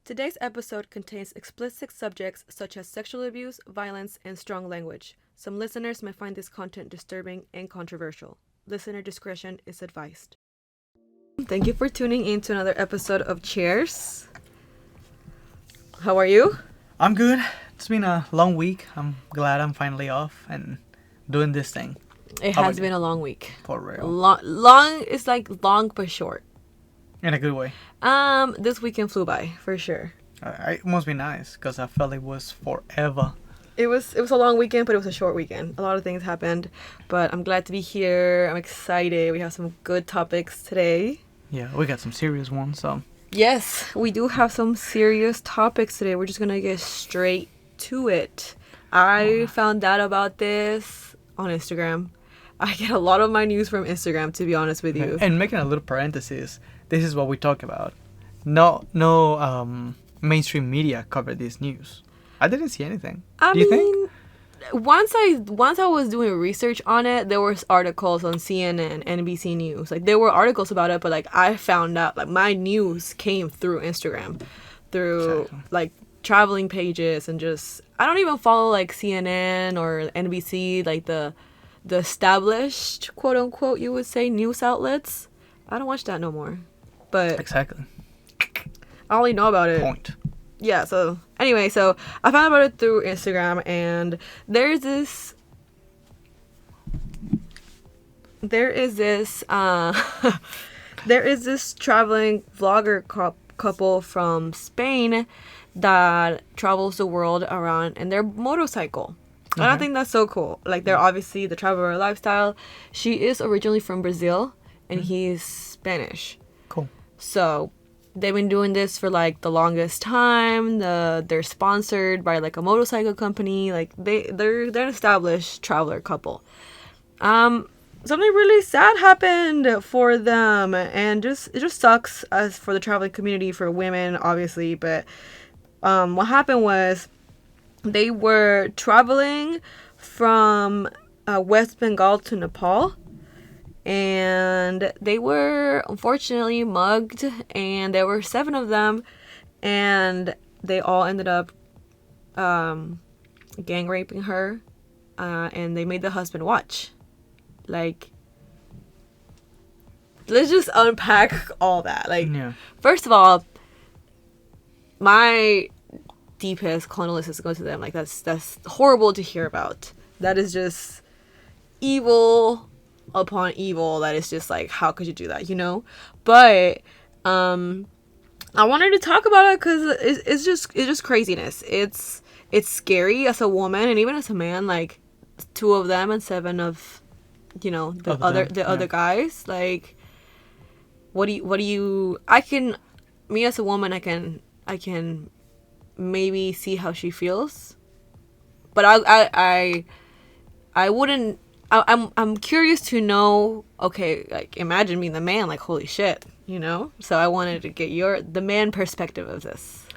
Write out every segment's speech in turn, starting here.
Today's episode contains explicit subjects such as sexual abuse, violence, and strong language. Some listeners may find this content disturbing and controversial. Listener discretion is advised. Thank you for tuning in to another episode of Cheers. How are you? I'm good. It's been a long week. I'm glad I'm finally off and doing this thing. It has been a long week. For real. Long is like long but short. In a good way. This weekend flew by for sure. It must be nice because I felt it was forever. It was a long weekend, but it was a short weekend. A lot of things happened, but I'm glad to be here. I'm excited. We have some good topics today. Yeah, we got some serious ones, so. Yes, we do have some serious topics today. We're just gonna get straight to it. I found out about this on Instagram. I get a lot of my news from Instagram, to be honest with you. And making a little parenthesis, this is what we talk about. No, mainstream media covered this news. I didn't see anything. Do you think? Once I was doing research on it, there was articles on CNN, NBC News. Like there were articles about it, but like I found out like my news came through Instagram, through like traveling pages and just I don't even follow like CNN or NBC, like the established quote unquote you would say news outlets. I don't watch that no more. But Exactly. I only know about it. Point. Yeah, so anyway, so I found out about it through Instagram, and there is this there is this traveling vlogger couple from Spain that travels the world around in their motorcycle. And I think that's so cool. Like they're obviously the traveler lifestyle. She is originally from Brazil and he's Spanish. Cool. So they've been doing this for like the longest time. They're sponsored by like a motorcycle company. Like they're an established traveler couple. Something really sad happened for them, and it just sucks as for the traveling community for women, obviously. But what happened was they were traveling from West Bengal to Nepal. And they were unfortunately mugged, and there were 7 of them, and they all ended up gang raping her, and they made the husband watch. Like, let's just unpack all that. Like, First of all, my deepest condolences go to them. Like, that's horrible to hear about. That is just evil upon evil. That is just like, how could you do that, you know? But I wanted to talk about it because it's just craziness. It's scary as a woman and even as a man. Like 2 of them and 7 of the other guys. Like what do you me as a woman, I can maybe see how she feels, but I wouldn't. I'm curious to know, okay, like imagine being the man, like holy shit, you know? So I wanted to get the man perspective of this.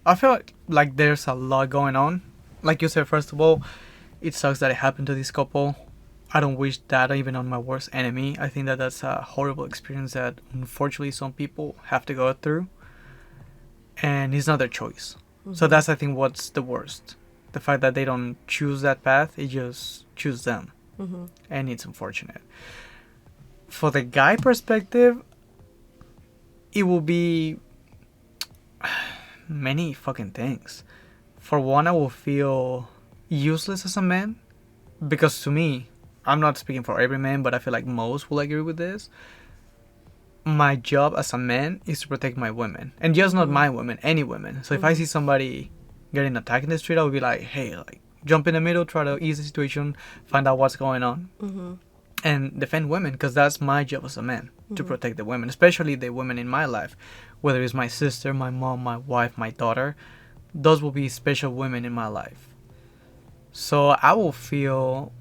I feel like there's a lot going on. Like you said, first of all, it sucks that it happened to this couple. I don't wish that even on my worst enemy. I think that that's a horrible experience that unfortunately some people have to go through. And it's not their choice. Mm-hmm. So that's, I think, what's the worst. The fact that they don't choose that path, it just choose them. Mm-hmm. And it's unfortunate. For the guy perspective, it will be many fucking things. For one, I will feel useless as a man. Because to me, I'm not speaking for every man, but I feel like most will agree with this. My job as a man is to protect my women. And just not my women, any women. So if I see somebody getting attacked in the street, I would be like, hey, like jump in the middle, try to ease the situation, find out what's going on, and defend women, because that's my job as a man, to protect the women, especially the women in my life, whether it's my sister, my mom, my wife, my daughter. Those will be special women in my life. So I will feel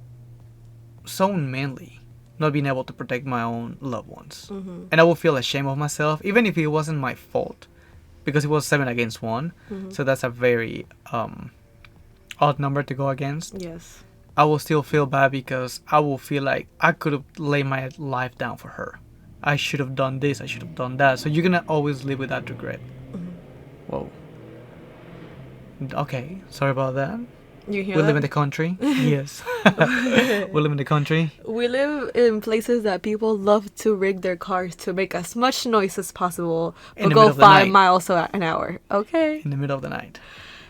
so unmanly not being able to protect my own loved ones, and I will feel ashamed of myself, even if it wasn't my fault. Because it was 7 against 1. So that's a very odd number to go against. Yes. I will still feel bad because I will feel like I could have laid my life down for her. I should have done this. I should have done that. So you're going to always live with that regret. Whoa. Okay, sorry about that. You hear We that? live in the country. Yes. We live in the country. We live in places that people love to rig their cars to make as much noise as possible, In but the go middle of the 5 miles night. an hour. Okay. In the middle of the night.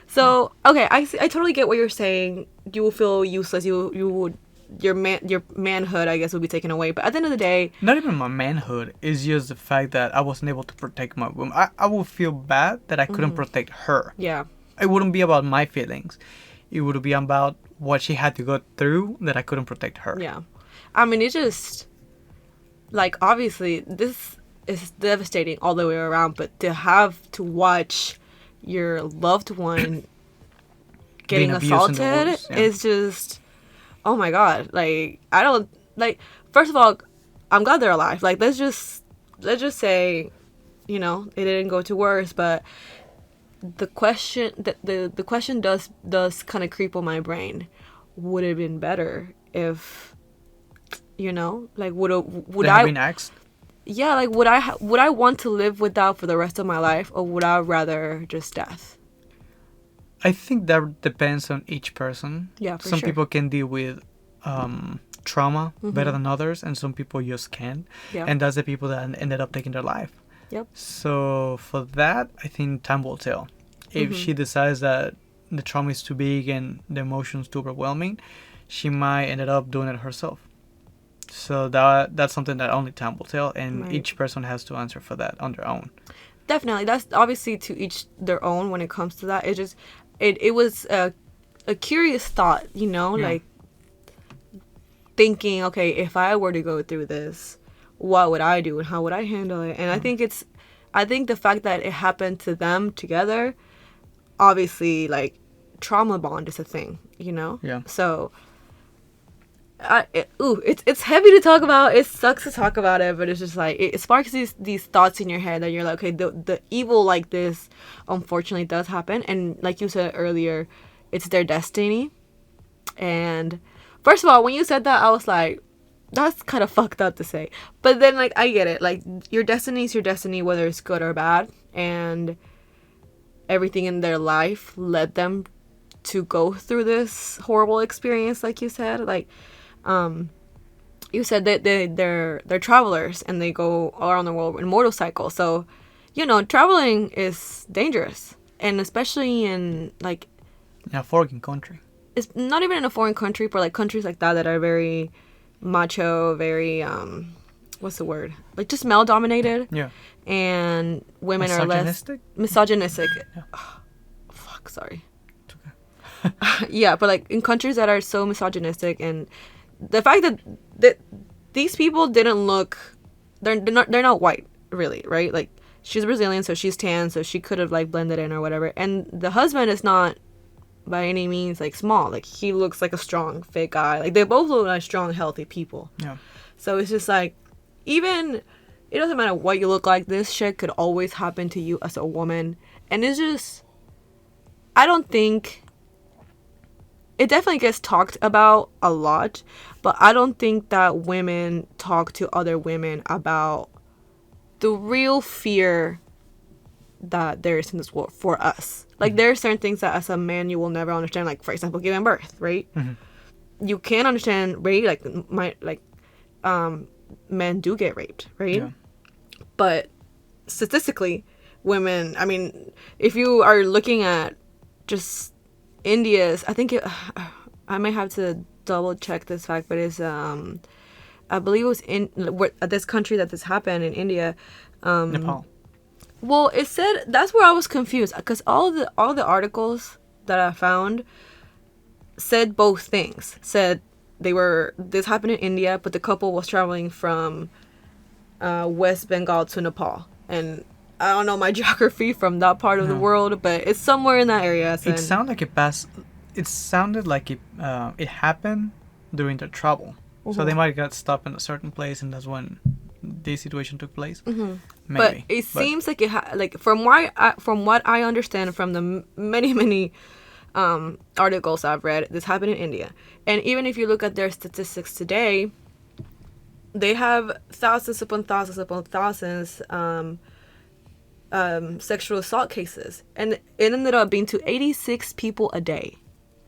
So okay, I totally get what you're saying. You will feel useless. You would your manhood, I guess, will be taken away. But at the end of the day, Not even my manhood. It's just the fact that I wasn't able to protect my woman. I would feel bad that I couldn't protect her. yeah, It wouldn't be about my feelings. It would be about what she had to go through that I couldn't protect her. yeah. I mean, it just like obviously this is devastating all the way around. But to have to watch your loved one getting Being abused in the assaulted worst, yeah. is just, oh my god. Like I don't like. First of all, I'm glad they're alive. Like let's just say, it didn't go to worse, but the question the question does kind of creep on my brain. Would it have been better if, like would They have I been asked. yeah, like would I want to live with that for the rest of my life, or would I rather just death? I think that depends on each person. Yeah, for Some sure. people can deal with trauma better than others, and some people just can't. Yeah. And that's the people that ended up taking their life. Yep. So for that, I think time will tell. If she decides that the trauma is too big and the emotions too overwhelming, she might end up doing it herself. So that's something that only time will tell, and Right. each person has to answer for that on their own. Definitely, that's obviously to each their own when it comes to that. It just it was a curious thought, Yeah. like thinking, okay, if I were to go through this, what would I do and how would I handle it? And I think the fact that it happened to them together, obviously, like trauma bond is a thing, Yeah. So it's heavy to talk about. It sucks to talk about it, but it's just like it sparks these thoughts in your head that you're like, okay, the evil like this unfortunately does happen, and like you said earlier, it's their destiny. And first of all, when you said that, I was like, that's kind of fucked up to say, but then like I get it. Like your destiny is your destiny, whether it's good or bad, and everything in their life led them to go through this horrible experience, like you said. Like you said that they're travelers and they go all around the world in motorcycles. So, traveling is dangerous, and especially in like In a foreign country. it's not even in a foreign country, but like countries like that are very macho, very what's the word? Like just male dominated, Yeah. and women are less Misogynistic? misogynistic. Yeah. Fuck, sorry. It's okay. Yeah, but like in countries that are so misogynistic, and the fact that these people didn't look, they're not white really, right? Like she's Brazilian, so she's tan, so she could have like blended in or whatever. And the husband is not by any means like small. Like he looks like a strong, fit guy. Like they both look like strong, healthy people. Yeah. So it's just like, even it doesn't matter what you look like. This shit could always happen to you as a woman, and it's just, I don't think. It definitely gets talked about a lot, but I don't think that women talk to other women about the real fear that there is in this world for us. Like there are certain things that as a man you will never understand. Like for example, giving birth, right? You can't understand rape. Men do get raped, right? Yeah. But statistically, women. I mean, if you are looking at just India's, I think I may have to double check this fact, but it's I believe it was in this country that this happened in India. Nepal. Well, it said, that's where I was confused, because all the articles that I found said both things. Said this happened in India, but the couple was traveling from West Bengal to Nepal, and I don't know my geography from that part of the world, but it's somewhere in that area. It sounded like it passed. It sounded like it happened during their travel. So they might got stopped in a certain place, and that's when this situation took place. But Maybe. it seems like like from what I understand from the many articles I've read, this happened in India. And even if you look at their statistics today, they have thousands upon thousands sexual assault cases, and it ended up being to 86 people a day.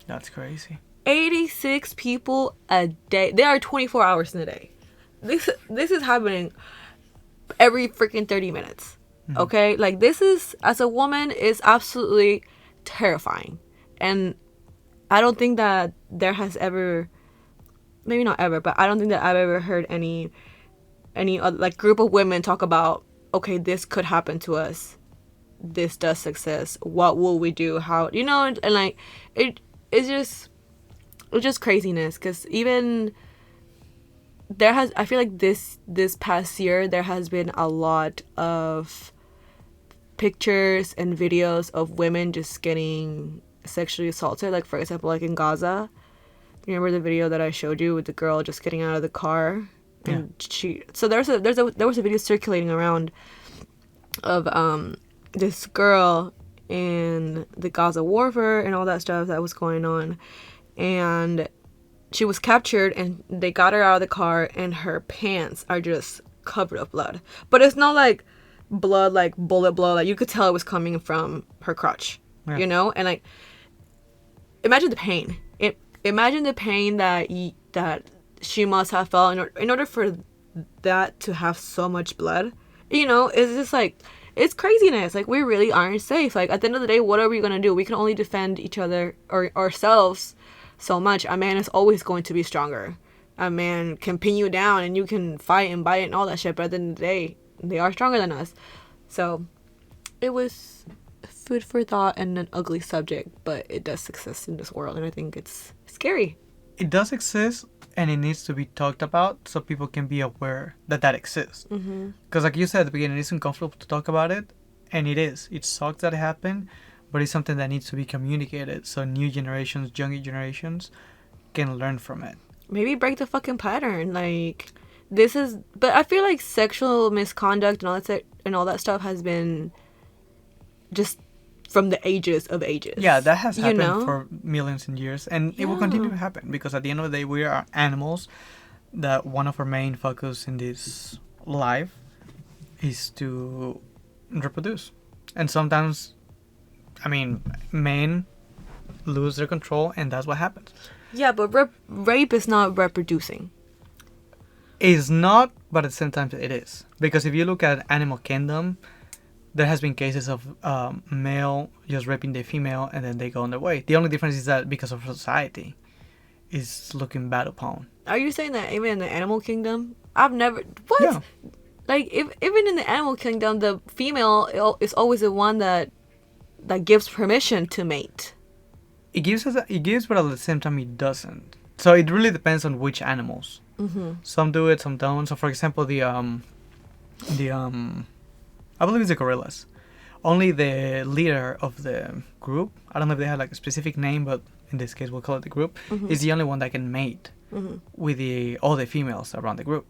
That's crazy. 86 people a day. There are 24 hours in a day. This is happening every freaking 30 minutes. Okay? Like, this is, as a woman, is absolutely terrifying. And I don't think that there has ever, maybe not ever, but I don't think that I've ever heard any other, like, group of women talk about, okay, this could happen to us. This does exist. What will we do? How, you know, and like, it's just craziness. Because even I feel like this past year, there has been a lot of pictures and videos of women just getting sexually assaulted. Like, for example, like in Gaza. You remember the video that I showed you with the girl just getting out of the car? And so there was a video circulating around of this girl in the Gaza warfare and all that stuff that was going on, and she was captured and they got her out of the car and her pants are just covered with blood, but it's not like blood like bullet blood, like you could tell it was coming from her crotch. You know, and like, imagine the pain. Imagine the pain that she must have felt in order for that to have so much blood. You know, it's just like, it's craziness. Like, we really aren't safe. Like, at the end of the day, what are we gonna do? We can only defend each other or ourselves so much. A man is always going to be stronger. A man can pin you down and you can fight and bite and all that shit, but at the end of the day, they are stronger than us. So it was food for thought and an ugly subject, but it does exist in this world, and I think it's scary. It does exist, and it needs to be talked about so people can be aware that exists. Because like you said at the beginning, it's uncomfortable to talk about it, and it is. It sucks that it happened, but it's something that needs to be communicated so new generations, younger generations can learn from it. Maybe break the fucking pattern. Like, this is, but I feel like sexual misconduct and all that stuff has been just from the ages of ages. Yeah, that has happened for millions of years, and it will continue to happen, because at the end of the day, we are animals. That one of our main focus in this life is to reproduce, and sometimes, I mean, men lose their control, and that's what happens. Yeah, but rape is not reproducing. It's not, but at the same time it is, because if you look at animal kingdom, there has been cases of male just raping the female and then they go on their way. The only difference is that because of society is looking bad upon. Are you saying that even in the animal kingdom? I've never... What? Yeah. Like, even in the animal kingdom, the female is always the one that gives permission to mate. It gives, but at the same time it doesn't. So it really depends on which animals. Some do it, some don't. So for example, I believe it's the gorillas. Only the leader of the group, I don't know if they have like a specific name, but in this case we'll call it the group, is the only one that can mate with all the females around the group.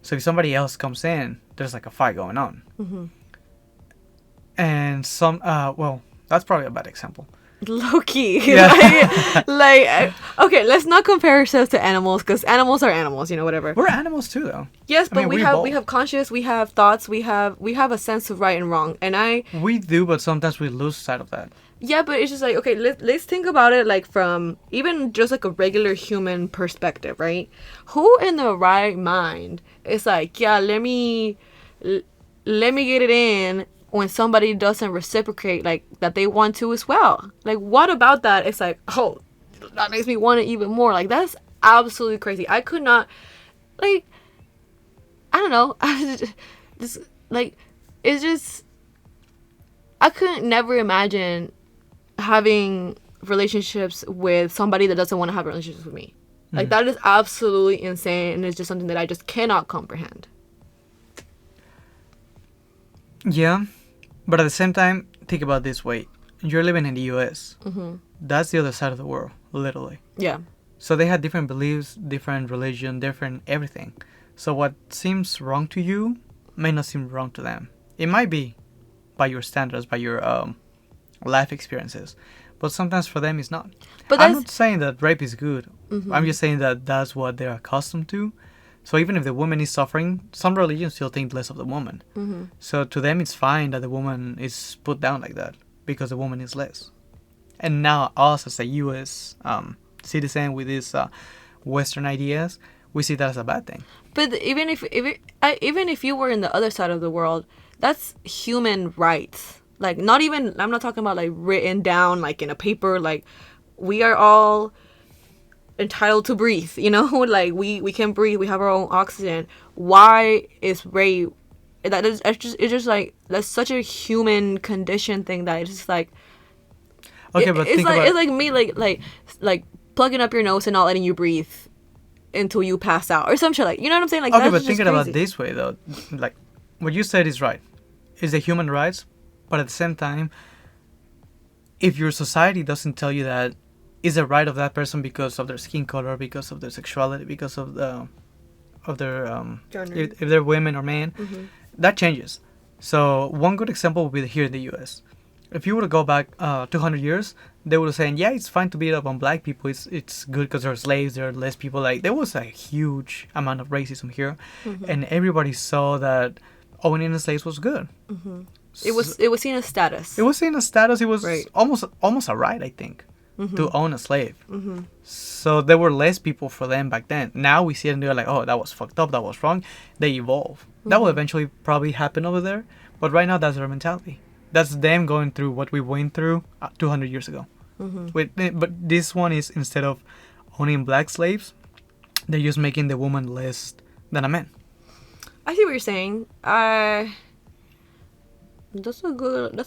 So if somebody else comes in, there's like a fight going on. And well, that's probably a bad example. Low-key. Yeah. Okay, let's not compare ourselves to animals, because animals are animals, whatever. We're animals too, though. Yes, but we have conscience, we have thoughts, we have a sense of right and wrong, and we do, but sometimes we lose sight of that. Yeah, but it's just like, okay, let's think about it like from even just like a regular human perspective, right? Who in the right mind is like, yeah, let me get it in when somebody doesn't reciprocate like that they want to as well? Like, what about that? It's like, oh, that makes me want it even more. Like, that's absolutely crazy. I could not, like, I don't know. I couldn't never imagine having relationships with somebody that doesn't want to have relationships with me. Like, that is absolutely insane, and it's just something that I just cannot comprehend. Yeah, but at the same time, think about it this way. You're living in the US. That's the other side of the world, literally. Yeah. So they had different beliefs, different religion, different everything. So what seems wrong to you may not seem wrong to them. It might be by your standards, by your life experiences. But sometimes for them it's not. But I'm not saying that rape is good. I'm just saying that that's what they're accustomed to. So even if the woman is suffering, some religions still think less of the woman. Mm-hmm. So to them, it's fine that the woman is put down like that because the woman is less. And now us as a U.S. Citizen with these Western ideas, we see that as a bad thing. But even if you were in the other side of the world, that's human rights. Like, not even, I'm not talking about like written down like in a paper. Like, we are all entitled to breathe. You know, like we can breathe. We have our own oxygen. Why is rape? It's just like that's such a human condition thing that it's just like. Okay, but think about it's like me like plugging up your nose and not letting you breathe until you pass out or some shit, like, you know what I'm saying? Like, okay, that's but just thinking about crazy. this way though, like what you said is right. It's the human rights, but at the same time, if your society doesn't tell you that is a right of that person because of their skin color, because of their sexuality, because of their Gender. if they're women or men, Mm-hmm. that changes. So one good example would be here in the U.S. If you were to go back 200 years, they would have said, yeah, it's fine to beat up on black people. It's good because they're slaves. There are less people. Like, there was a huge amount of racism here, Mm-hmm. and everybody saw that owning slaves was good. Mm-hmm. It was seen as status. It was seen as status. It was Right. almost a right, I think, Mm-hmm. to own a slave. Mm-hmm. So there were less people for them back then. Now we see it and they're like, oh, that was fucked up. That was wrong. They evolve. That will Mhm. eventually probably happen over there. But right now, that's their mentality. That's them going through what we went through 200 years ago. Mm-hmm. But this one is, instead of owning black slaves, they're just making the woman less than a man. I see what you're saying. That's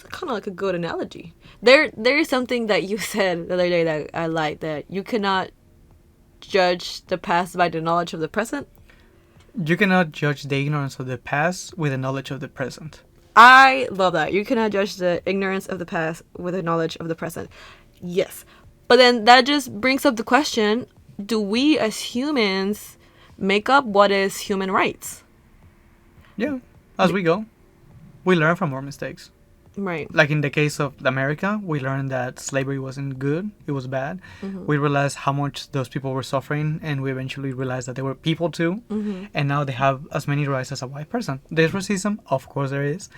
kind of like a good analogy. There is something that you said the other day that I like, that you cannot judge the past by the knowledge of the present. You cannot judge the ignorance of the past with the knowledge of the present. I love that. You cannot judge the ignorance of the past with the knowledge of the present. Yes. But then that just brings up the question, do we as humans make up what is human rights? Yeah, as we go, we learn from our mistakes. Right. Like in the case of America, we learned that slavery wasn't good, it was bad. Mm-hmm. We realized how much those people were suffering, and we eventually realized that they were people too. Mm-hmm. And now they have as many rights as a white person. There's racism, of course there is,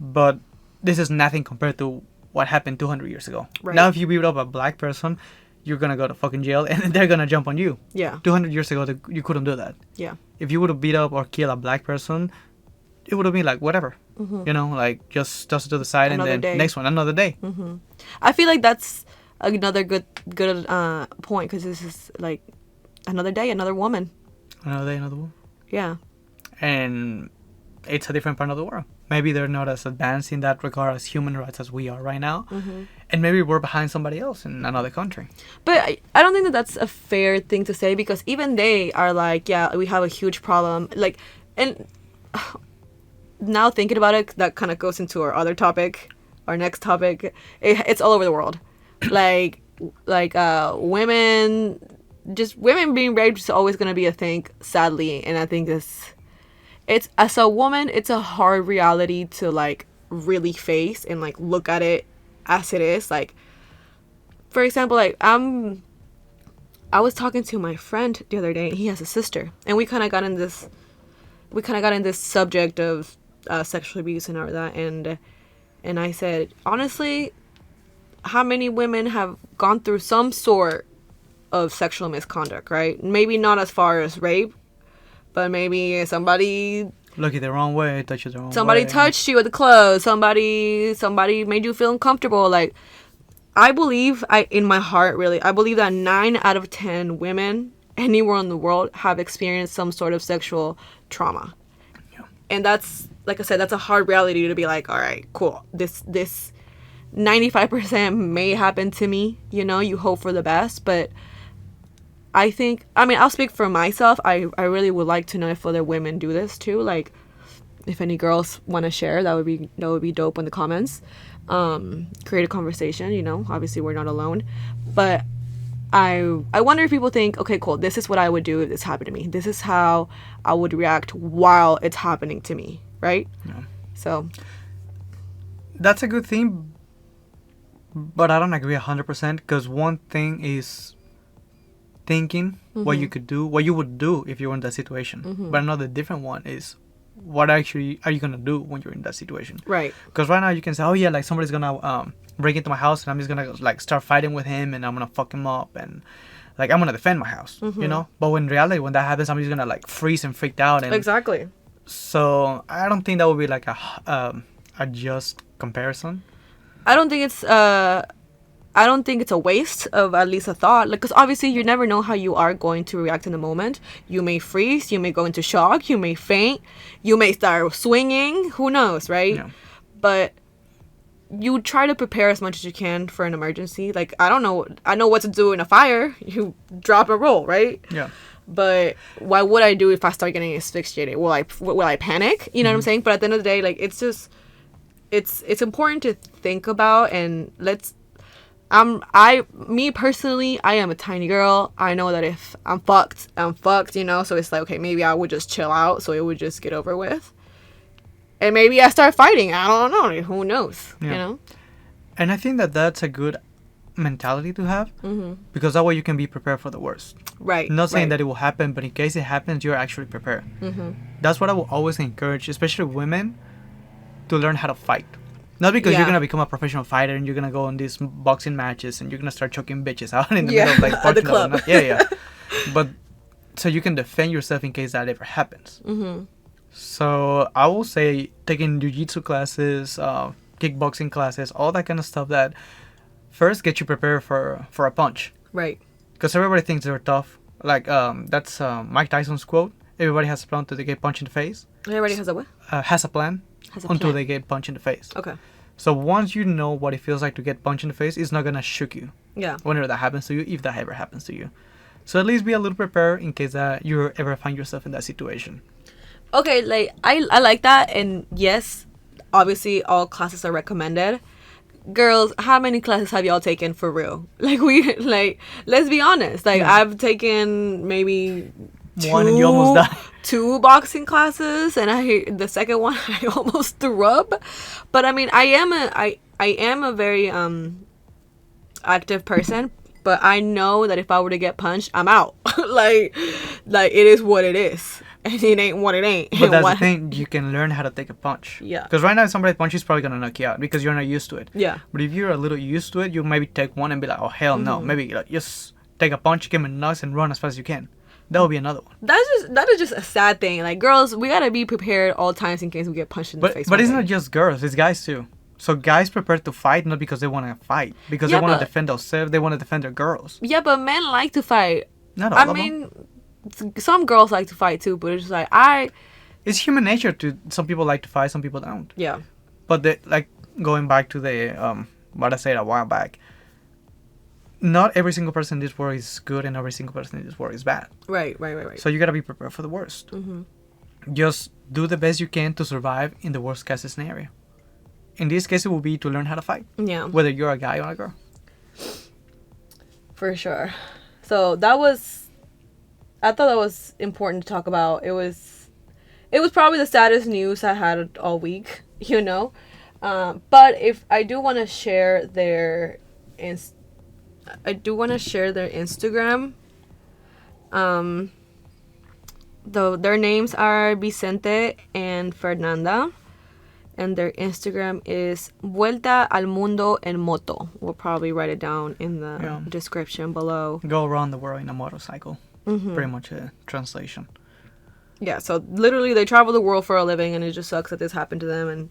but this is nothing compared to what happened 200 years ago. Right. Now if you beat up a black person, you're gonna go to fucking jail and they're gonna jump on you. Yeah. 200 years ago, you couldn't do that. Yeah. If you would have beat up or killed a black person, it would have been like, whatever. Mm-hmm. You know, like just toss it to the side Another and then day. next one, another day. Mm-hmm. I feel like that's another good point, because this is like another day, another woman. Another day, another one. Yeah. And it's a different part of the world. Maybe they're not as advanced in that regard as human rights as we are right now. Mm-hmm. And maybe we're behind somebody else in another country. But I don't think that that's a fair thing to say, because even they are like, yeah, we have a huge problem. Like, and now thinking about it, that kind of goes into our other topic, our next topic. It's all over the world. like women being raped is always going to be a thing, sadly. And I think it's as a woman, it's a hard reality to like really face and like look at it as it is. Like, for example, like I was talking to my friend the other day, and he has a sister, and we kind of got in this subject of sexual abuse and all that, and I said, honestly, how many women have gone through some sort of sexual misconduct, right? Maybe not as far as rape, but maybe somebody Look it the wrong way, touch it the wrong way. somebody touched you with the clothes, somebody made you feel uncomfortable. Like, I believe, in my heart, really, I believe that 9 out of 10 women anywhere in the world have experienced some sort of sexual trauma. Yeah. And that's, like I said, that's a hard reality to be like, all right, cool, this 95% may happen to me, you know, you hope for the best. But I think, I mean, I'll speak for myself. I really would like to know if other women do this too. Like, if any girls want to share, that would be dope in the comments. Create a conversation, you know, obviously we're not alone. But I wonder if people think, okay, cool, this is what I would do if this happened to me. This is how I would react while it's happening to me, right? Yeah. So That's a good thing, but I don't agree 100%, because one thing is thinking what you could do, what you would do if you were in that situation. But another different one is what actually are you gonna do when you're in that situation? Right. Because right now you can say, oh yeah, like somebody's gonna break into my house and I'm just gonna like start fighting with him and I'm gonna fuck him up and like I'm gonna defend my house, you know. But in reality, when that happens, I'm just gonna like freeze and freaked out. And Exactly. so I don't think that would be like a just comparison. I don't think it's a waste of at least a thought. Like, because obviously you never know how you are going to react in the moment. You may freeze. You may go into shock. You may faint. You may start swinging. Who knows, right? Yeah. But you try to prepare as much as you can for an emergency. Like, I don't know. I know what to do in a fire. You drop and roll, right? Yeah. But what would I do if I start getting asphyxiated? Will I panic? You know what I'm saying? But at the end of the day, like, it's just, it's important to think about. And me personally, I am a tiny girl. I know that if I'm fucked, you know? So it's like, okay, maybe I would just chill out so it would just get over with. And maybe I start fighting. I don't know. Who knows? Yeah. You know? And I think that that's a good mentality to have because that way you can be prepared for the worst. Right. Not saying right. that it will happen, but in case it happens, you're actually prepared. That's what I will always encourage, especially women, to learn how to fight. Not because you're gonna become a professional fighter and you're gonna go on these boxing matches and you're gonna start choking bitches out in the middle of like at the punching them. club. Yeah. But so you can defend yourself in case that ever happens. So I will say taking jiu-jitsu classes, kickboxing classes, all that kind of stuff that first get you prepared for a punch. Right. Because everybody thinks they're tough. Like that's Mike Tyson's quote. Everybody has a plan until they get punched in the face. Everybody has a what? Has a plan until plan. they get punched in the face. Okay. So once you know what it feels like to get punched in the face, it's not gonna shook you. Yeah. Whenever that happens to you, if that ever happens to you. So at least be a little prepared in case that you ever find yourself in that situation. Okay, like I like that, and yes, obviously all classes are recommended. Girls, how many classes have y'all taken for real? Let's be honest. Like, I've taken maybe one and you almost died. 2 boxing classes, and the second one I almost threw up. But I mean, I am a very active person, but I know that if I were to get punched, I'm out. like it is what it is. And it ain't what it ain't. But that's the thing, you can learn how to take a punch. Yeah. Because right now, if somebody punches, probably going to knock you out because you're not used to it. Yeah. But if you're a little used to it, you maybe take one and be like, oh, hell no. Maybe like, just take a punch, give him a knocks, and run as fast as you can. That would be another one. That is just a sad thing. Like, girls, we got to be prepared all times in case we get punched in the face. But it's not just girls, it's guys too. So guys prepare to fight not because they want to fight. Because they want to defend themselves, they want to defend their girls. Yeah, but men like to fight. Not all of them. Some girls like to fight too, but it's just like it's human nature to some people like to fight, some people don't. Yeah. But like going back to the what I said a while back, not every single person in this world is good and every single person in this world is bad. Right. So you gotta be prepared for the worst. Just do the best you can to survive in the worst case scenario. In this case, it will be to learn how to fight. Yeah. Whether you're a guy or a girl. For sure. So I thought that was important to talk about. It was probably the saddest news I had all week, you know. But if I do want to share their Instagram. Their names are Vicente and Fernanda, and their Instagram is Vuelta al Mundo en Moto. We'll probably write it down in the description below. Go around the world in a motorcycle. Pretty much a translation. Yeah, so literally they travel the world for a living, and it just sucks that this happened to them. And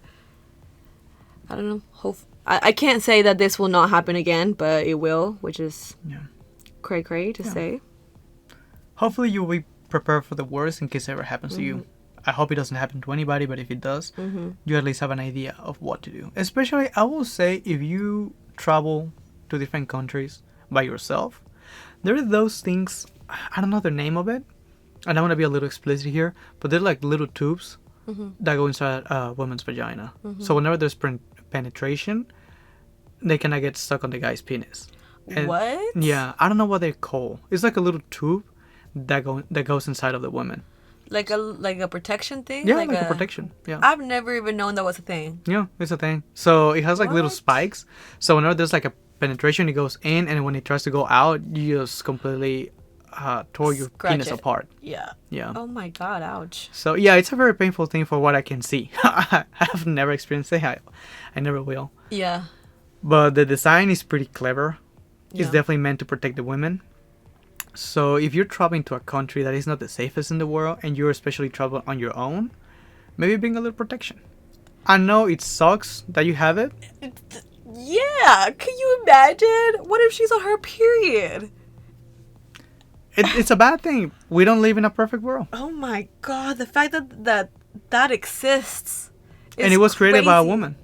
I don't know. I can't say that this will not happen again, but it will, which is cray to say. Hopefully you will be prepared for the worst in case it ever happens to you. I hope it doesn't happen to anybody, but if it does, you at least have an idea of what to do. Especially, I will say, if you travel to different countries by yourself, there are those things, I don't know the name of it, and I want to be a little explicit here, but they're like little tubes that go inside a woman's vagina. So whenever there's penetration, they cannot get stuck on the guy's penis. And what? Yeah, I don't know what they're called. It's like a little tube that goes inside of the woman. Like a protection thing? Yeah, like a protection. Yeah. I've never even known that was a thing. Yeah, it's a thing. So it has like little spikes. So whenever there's like a penetration, it goes in, and when it tries to go out, you just completely tore your Scratch penis it. apart. Yeah. Yeah. Oh my god, ouch. So yeah, it's a very painful thing for what I can see. I have never experienced it. I never will. Yeah. But the design is pretty clever. It's Yeah. definitely meant to protect the women. So if you're traveling to a country that is not the safest in the world and you're especially traveling on your own, maybe bring a little protection. I know it sucks that you have it. Yeah, can you imagine? What if she's on her period? It's a bad thing. We don't live in a perfect world. Oh my god, the fact that exists. And is it was created by a crazy. woman.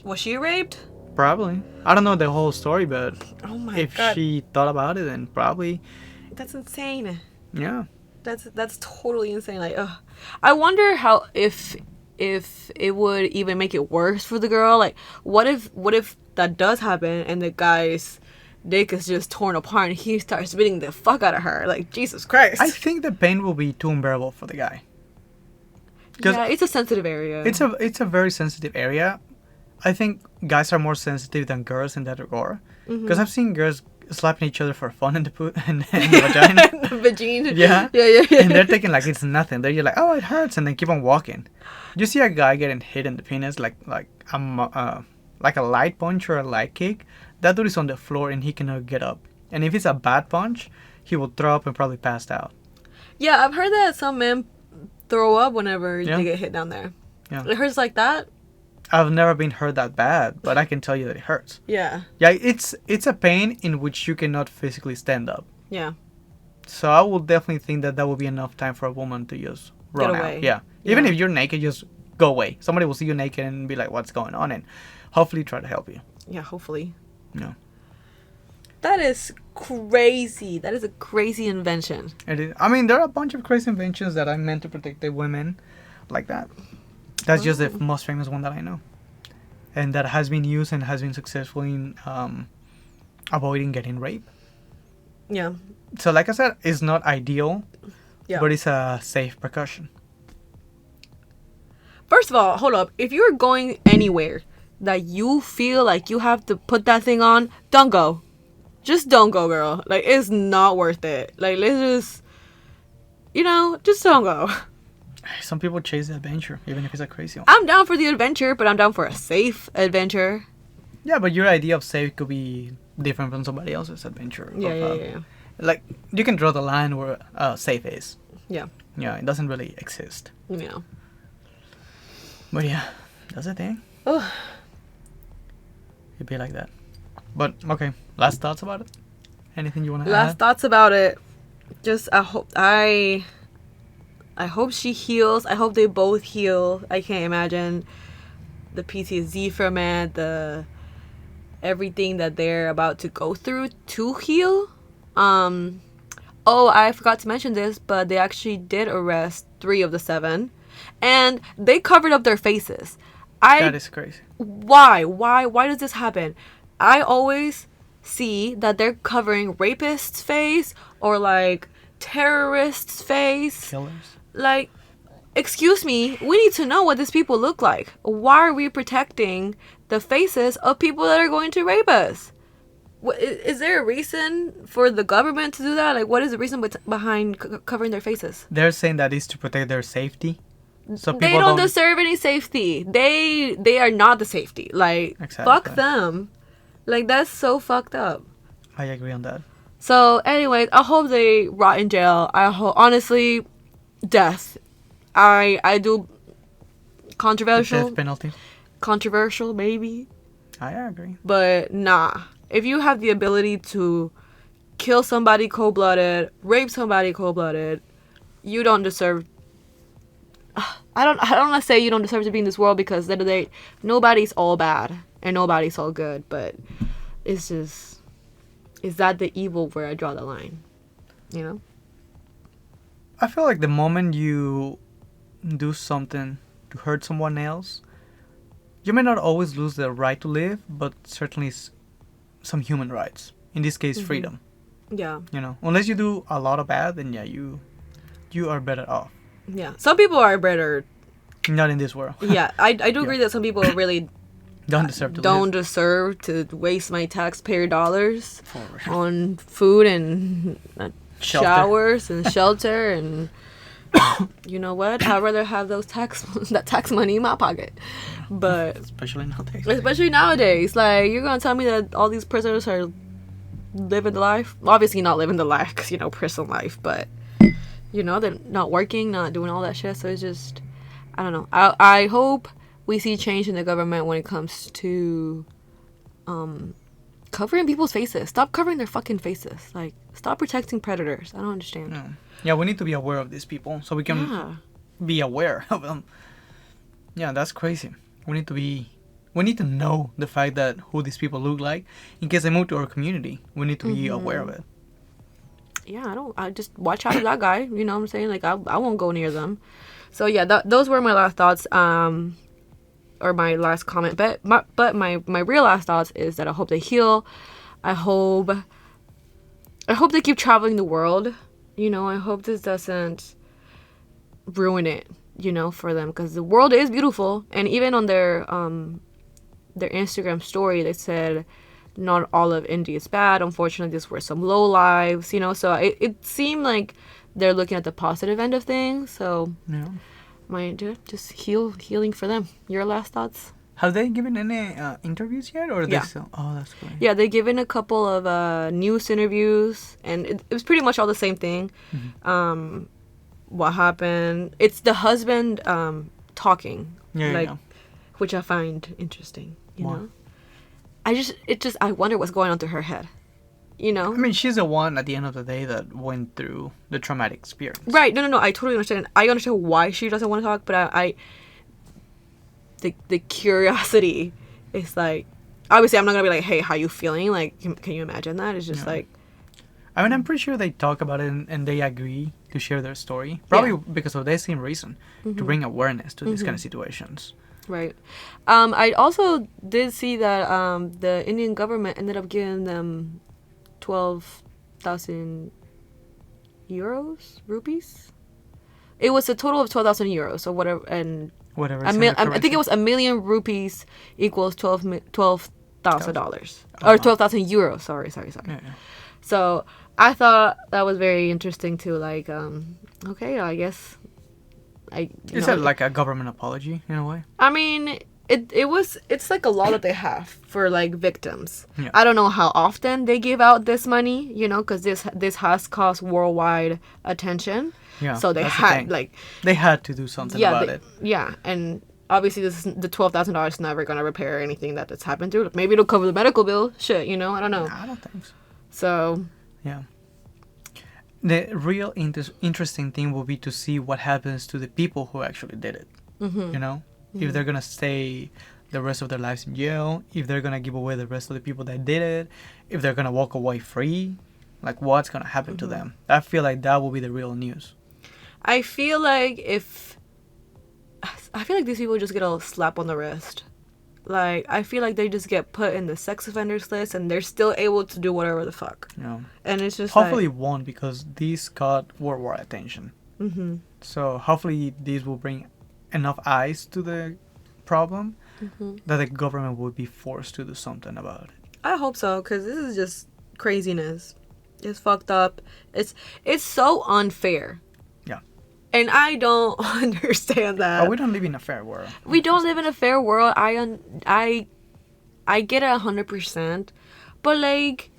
Was she raped? Probably. I don't know the whole story, but Oh my if god. she thought about it, then probably, That's insane. yeah. That's totally insane. Like, ugh. I wonder how if it would even make it worse for the girl. Like, what if that does happen and the guy's dick is just torn apart and he starts beating the fuck out of her? Like, Jesus Christ. I think the pain will be too unbearable for the guy. 'Cause Yeah, it's a sensitive area. It's a very sensitive area. I think guys are more sensitive than girls in that regard. Because I've seen girls slapping each other for fun in the in the vagina. The vagina. Yeah. Yeah. And they're thinking like it's nothing. They're just like, oh, it hurts, and then keep on walking. You see a guy getting hit in the penis like a light punch or a light kick. That dude is on the floor and he cannot get up. And if it's a bad punch, he will throw up and probably pass out. Yeah, I've heard that some men throw up whenever Yeah. they get hit down there. Yeah. It hurts like that? I've never been hurt that bad, but I can tell you that it hurts. Yeah. Yeah, it's a pain in which you cannot physically stand up. Yeah. So I would definitely think that that would be enough time for a woman to just run Get away. out. Yeah. Even Yeah. if you're naked, just go away. Somebody will see you naked and be like, "What's going on?" and hopefully try to help you. Yeah, hopefully. No. That is crazy. That is a crazy invention. It is. I mean, there are a bunch of crazy inventions that are meant to protect the women, like that. That's just the most famous one that I know, and that has been used and has been successful in avoiding getting raped. Yeah. So, like I said, it's not ideal, Yeah. but it's a safe precaution. First of all, hold up. If you're going anywhere that you feel like you have to put that thing on, don't go. Just don't go, girl. Like, it's not worth it. Like, let's just, just don't go. Some people chase the adventure, even if it's a crazy one. I'm down for the adventure, but I'm down for a safe adventure. Yeah, but your idea of safe could be different from somebody else's adventure. Yeah. Like, you can draw the line where safe is. Yeah. Yeah, it doesn't really exist. Yeah. But yeah, that's the thing. Oh. It'd be like that. But, okay, last thoughts about it? Anything you want to Last add? thoughts about it. Just, I hope she heals. I hope they both heal. I can't imagine the PTSD from it, everything that they're about to go through to heal. Oh, I forgot to mention this, but they actually did arrest 3 of the 7, and they covered up their faces. That is crazy. Why does this happen? I always see that they're covering rapists' face or like terrorists' face. Killers. Like, excuse me, we need to know what these people look like. Why are we protecting the faces of people that are going to rape us? Is there a reason for the government to do that? Like, what is the reason behind covering their faces? They're saying that is to protect their safety. So They people don't deserve any safety. They are not the safety. Like, Exactly. fuck them. Like, that's so fucked up. I agree on that. So, anyways, I hope they rot in jail. I hope, honestly, death. I do controversial. Death penalty. Controversial, maybe. I agree. But nah. If you have the ability to kill somebody cold-blooded, rape somebody cold-blooded, you don't deserve. I don't want to say you don't deserve to be in this world, because at the end of the day, nobody's all bad and nobody's all good. But it's just, is that the evil where I draw the line? You know? I feel like the moment you do something to hurt someone else, you may not always lose the right to live, but certainly some human rights. In this case, freedom. Yeah. You know, unless you do a lot of bad, then yeah, you are better off. Yeah. Some people are better. Not in this world. Yeah, I do agree that some people really Don't deserve to don't live. deserve to waste my taxpayer dollars For on food and Shelter. showers and shelter and you know what? I'd rather have that tax money in my pocket. But Especially nowadays. especially nowadays, like you're gonna tell me that all these prisoners are living the life? Obviously not living the life, 'cause, prison life, but they're not working, not doing all that shit. So it's just, I don't know. I hope we see change in the government when it comes to covering people's faces. Stop covering their fucking faces. Like, stop protecting predators. I don't understand. Yeah, we need to be aware of these people so we can be aware of them. Yeah, that's crazy. We need to know the fact that who these people look like in case they move to our community. We need to be aware of it. Yeah, I just watch out for that guy. You know what I'm saying? Like, I won't go near them. So yeah, those were my last thoughts. Or my last comment. But my real last thoughts is that I hope they heal. I hope they keep traveling the world. I hope this doesn't ruin it, for them, because the world is beautiful. And even on their Instagram story, they said not all of India is bad. Unfortunately, these were some low lives, so it seemed like they're looking at the positive end of things. So Yeah. just healing for them. Your last thoughts? Have they given any interviews yet, or they still? Oh, that's great. Yeah, they've given a couple of news interviews, and it was pretty much all the same thing. What happened? It's the husband talking, which I find interesting. You know, I wonder what's going on through her head. I mean, she's the one at the end of the day that went through the traumatic experience. Right. No. I totally understand. I understand why she doesn't want to talk, but the curiosity is like, obviously I'm not gonna be like, hey, how you feeling? Like, can you imagine that? It's just like, I mean, I'm pretty sure they talk about it and they agree to share their story, probably because of the same reason, to bring awareness to these kind of situations. Right. I also did see that the Indian government ended up giving them 12,000 rupees. It was a total of 12,000 euros, so whatever, and Whatever. I think it was 1,000,000 rupees equals $12,000 or 12,000 euros. Sorry. Yeah. So I thought that was very interesting too. Like, okay, I guess Is that like a government apology in a way? I mean, it's like a law that they have for like victims. Yeah. I don't know how often they give out this money, because this has caused worldwide attention. Yeah. So they they had to do something about it. Yeah, and obviously the $12,000 is never gonna repair anything that's happened to it. Maybe it'll cover the medical bill. Shit, I don't know. I don't think so. So yeah. The real interesting thing will be to see what happens to the people who actually did it. If they're gonna stay the rest of their lives in jail, if they're gonna give away the rest of the people that did it, if they're gonna walk away free, like what's gonna happen to them. I feel like that will be the real news. I feel like these people just get a slap on the wrist. Like, I feel like they just get put in the sex offenders list and they're still able to do whatever the fuck. Yeah. And it's just hopefully it won't, because these got worldwide attention. So hopefully these will bring enough eyes to the problem that the government will be forced to do something about it. I hope so, because this is just craziness. It's fucked up. It's so unfair. Yeah. And I don't understand that. But we don't live in a fair world. We don't live in a fair world. I get it 100%. But like,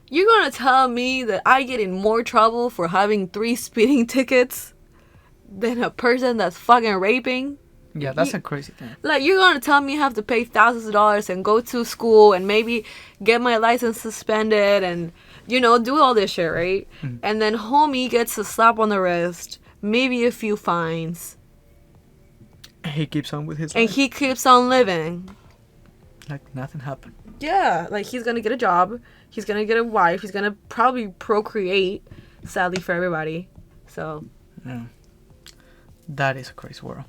you're gonna tell me that I get in more trouble for having 3 speeding tickets than a person that's fucking raping? Yeah, that's a crazy thing. Like, you're gonna tell me I have to pay thousands of dollars and go to school and maybe get my license suspended and, do all this shit, right? And then homie gets a slap on the wrist, maybe a few fines. He keeps on with his and life. he keeps on living. Like nothing happened. Yeah, like he's gonna get a job, he's gonna get a wife, he's gonna probably procreate, sadly for everybody. So yeah, that is a crazy world.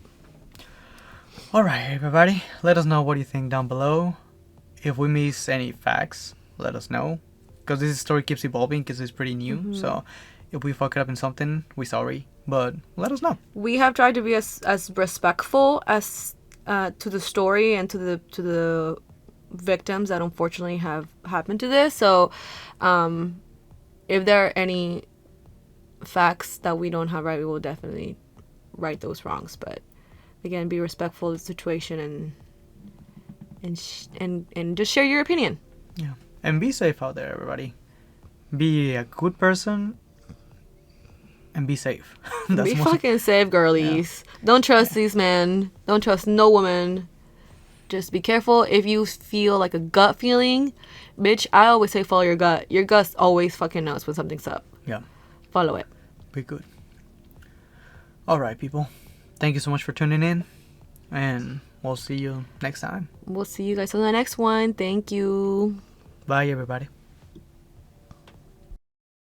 Alright, everybody, let us know what you think down below. If we miss any facts, let us know, because this story keeps evolving, because it's pretty new. So if we fuck it up in something, we're sorry, but let us know. We have tried to be as respectful as to the story and to the victims that unfortunately have happened to this. So, if there are any facts that we don't have right, we will definitely right those wrongs. But again, be respectful of the situation and just share your opinion. Yeah. And be safe out there, everybody. Be a good person and be safe. Be fucking safe, girlies. Yeah. Don't trust these men. Don't trust no woman. Just be careful. If you feel like a gut feeling, bitch, I always say follow your gut. Your gut always fucking knows when something's up. Yeah. Follow it. Be good. All right, people. Thank you so much for tuning in. And we'll see you next time. We'll see you guys on the next one. Thank you. Bye, everybody.